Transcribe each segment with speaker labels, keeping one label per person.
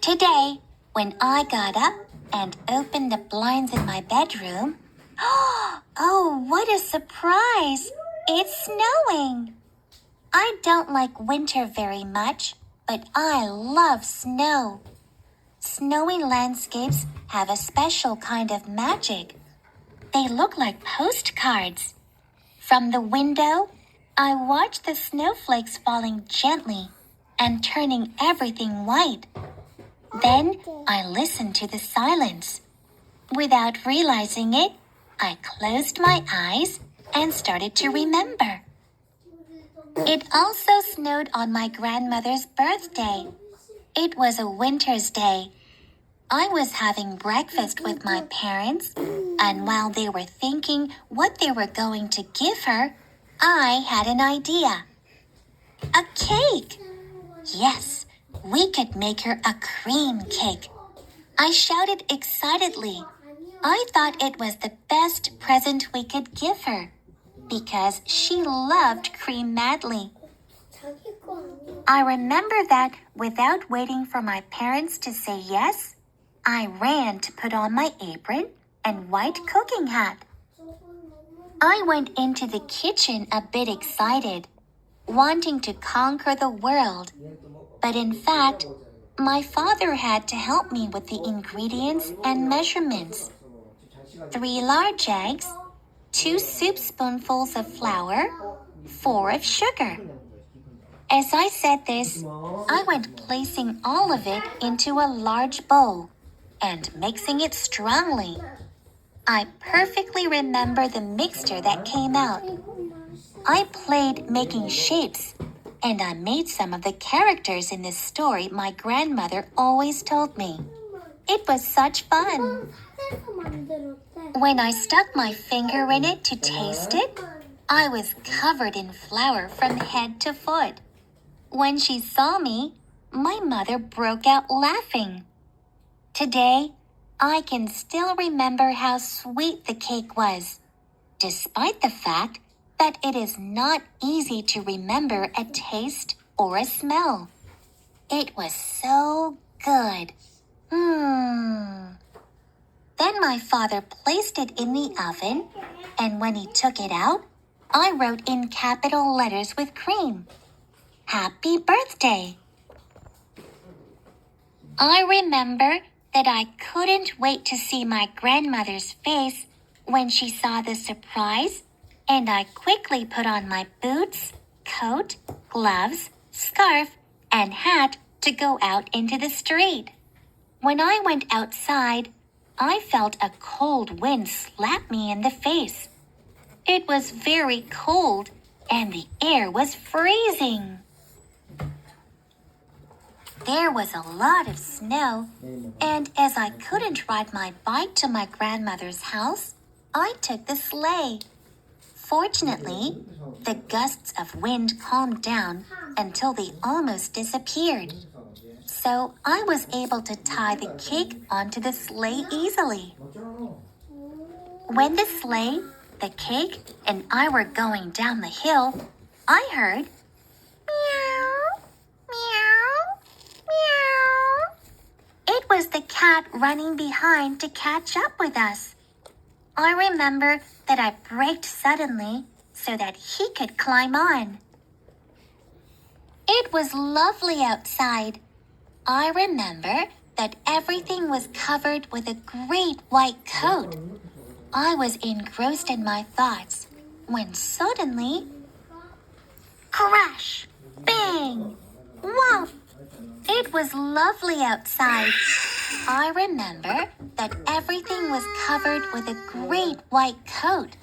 Speaker 1: Today, when I got up and opened the blinds in my bedroom, oh, what a surprise! It's snowing! I don't like winter very much, but I love snow. Snowy landscapes have a special kind of magic. They look like postcards. From the window, I watch the snowflakes falling gently and turning everything white. Then I listen to the silence. Without realizing it, I closed my eyes and started to remember. It also snowed on my grandmother's birthday. It was a winter's day. I was having breakfast with my parents, and while they were thinking what they were going to give her, I had an idea. A cake! Yes, we could make her a cream cake. I shouted excitedly. I thought it was the best present we could give her, because she loved cream madly. I remember that without waiting for my parents to say yes, I ran to put on my apron and white cooking hat. I went into the kitchen a bit excited, wanting to conquer the world. But in fact, my father had to help me with the ingredients and measurements. 3 large eggs, 2 soup spoonfuls of flour, 4 of sugar. As I said this, I went placing all of it into a large bowl and mixing it strongly. I perfectly remember the mixture that came out. I played making shapes, and I made some of the characters in this story my grandmother always told me. It was such fun. When I stuck my finger in it to taste it, I was covered in flour from head to foot. When she saw me, my mother broke out laughing. Today, I can still remember how sweet the cake was, despite the fact that it is not easy to remember a taste or a smell. It was so good. Then my father placed it in the oven, and when he took it out, I wrote in capital letters with cream, "Happy Birthday." I remember that I couldn't wait to see my grandmother's face when she saw the surprise, and I quickly put on my boots, coat, gloves, scarf, and hat to go out into the street. When I went outside, I felt a cold wind slap me in the face. It was very cold, and the air was freezing. There was a lot of snow, and as I couldn't ride my bike to my grandmother's house, I took the sleigh. Fortunately, the gusts of wind calmed down until they almost disappeared. So I was able to tie the cake onto the sleigh easily. When the sleigh, the cake, and I were going down the hill, I heard meow, meow, meow. It was the cat running behind to catch up with us. I remember that I braked suddenly so that he could climb on. It was lovely outside. I remember that everything was covered with a great white coat. I was engrossed in my thoughts when suddenly, crash, bang, woof! It was lovely outside. I remember that everything was covered with a great white coat.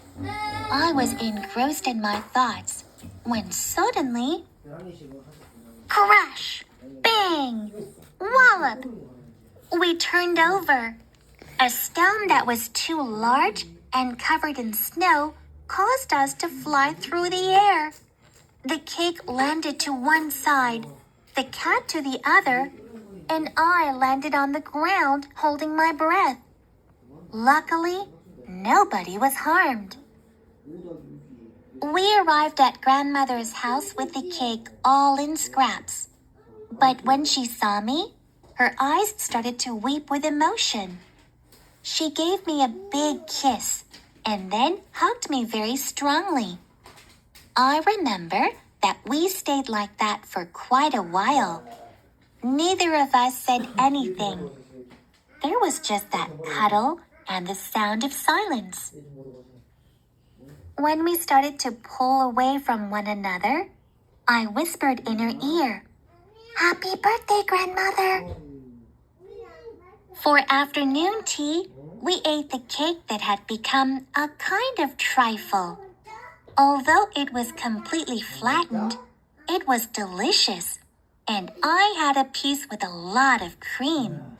Speaker 1: I was engrossed in my thoughts when suddenly, crash, bang, wallop! We turned over. A stone that was too large and covered in snow caused us to fly through the air. The cake landed to one side, the cat to the other, and I landed on the ground holding my breath. Luckily, nobody was harmed. We arrived at grandmother's house with the cake all in scraps. But when she saw me, her eyes started to weep with emotion. She gave me a big kiss and then hugged me very strongly. I remember that we stayed like that for quite a while. Neither of us said anything. There was just that cuddle and the sound of silence. When we started to pull away from one another, I whispered in her ear, "Happy birthday, grandmother!" For afternoon tea, we ate the cake that had become a kind of trifle. Although it was completely flattened, it was delicious, and I had a piece with a lot of cream.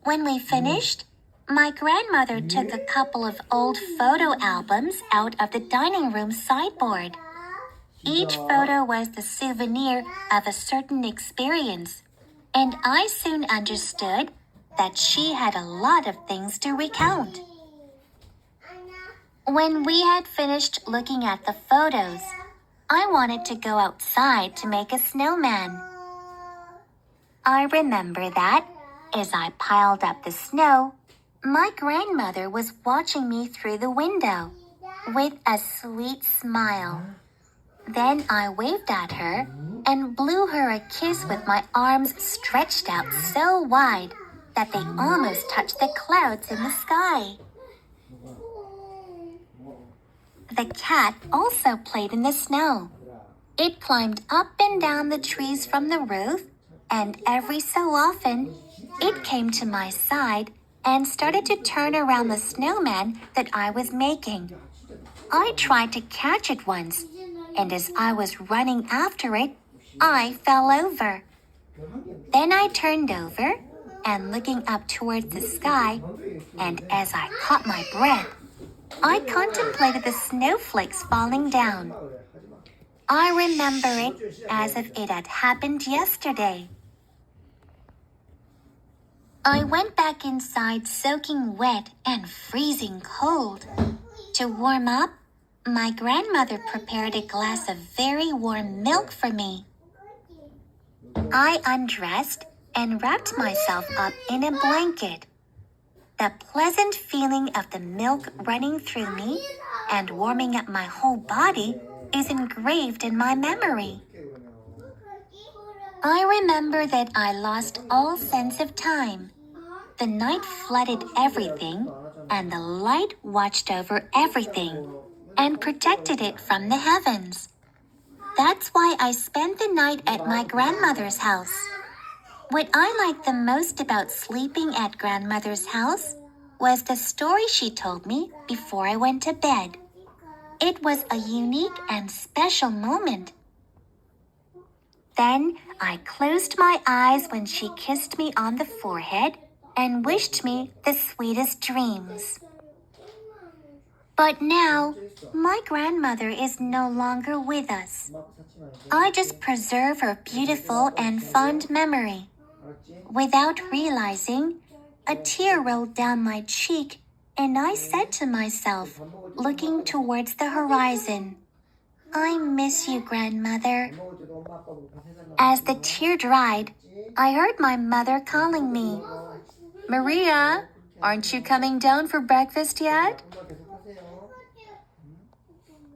Speaker 1: When we finished, my grandmother took a couple of old photo albums out of the dining room sideboard. Each photo was the souvenir of a certain experience, and I soon understood that she had a lot of things to recount. When we had finished looking at the photos, I wanted to go outside to make a snowman. I remember that, as I piled up the snow, my grandmother was watching me through the window with a sweet smile. Then I waved at her and blew her a kiss with my arms stretched out so wide that they almost touched the clouds in the sky. The cat also played in the snow. It climbed up and down the trees from the roof, and every so often, it came to my side and started to turn around the snowman that I was making. I tried to catch it once, and as I was running after it, I fell over. Then I turned over and looking up towards the sky, and as I caught my breath, I contemplated the snowflakes falling down. I remember it as if it had happened yesterday. I went back inside soaking wet and freezing cold. To warm up, my grandmother prepared a glass of very warm milk for me. I undressed and wrapped myself up in a blanket. The pleasant feeling of the milk running through me and warming up my whole body is engraved in my memory. I remember that I lost all sense of time. The night flooded everything, and the light watched over everything and protected it from the heavens. That's why I spent the night at my grandmother's house. What I liked the most about sleeping at grandmother's house was the story she told me before I went to bed. It was a unique and special moment. Then I closed my eyes when she kissed me on the forehead and wished me the sweetest dreams. But now, my grandmother is no longer with us. I just preserve her beautiful and fond memory. Without realizing, a tear rolled down my cheek, and I said to myself, looking towards the horizon, "I miss you, grandmother." As the tear dried, I heard my mother calling me. "Maria, aren't you coming down for breakfast yet?"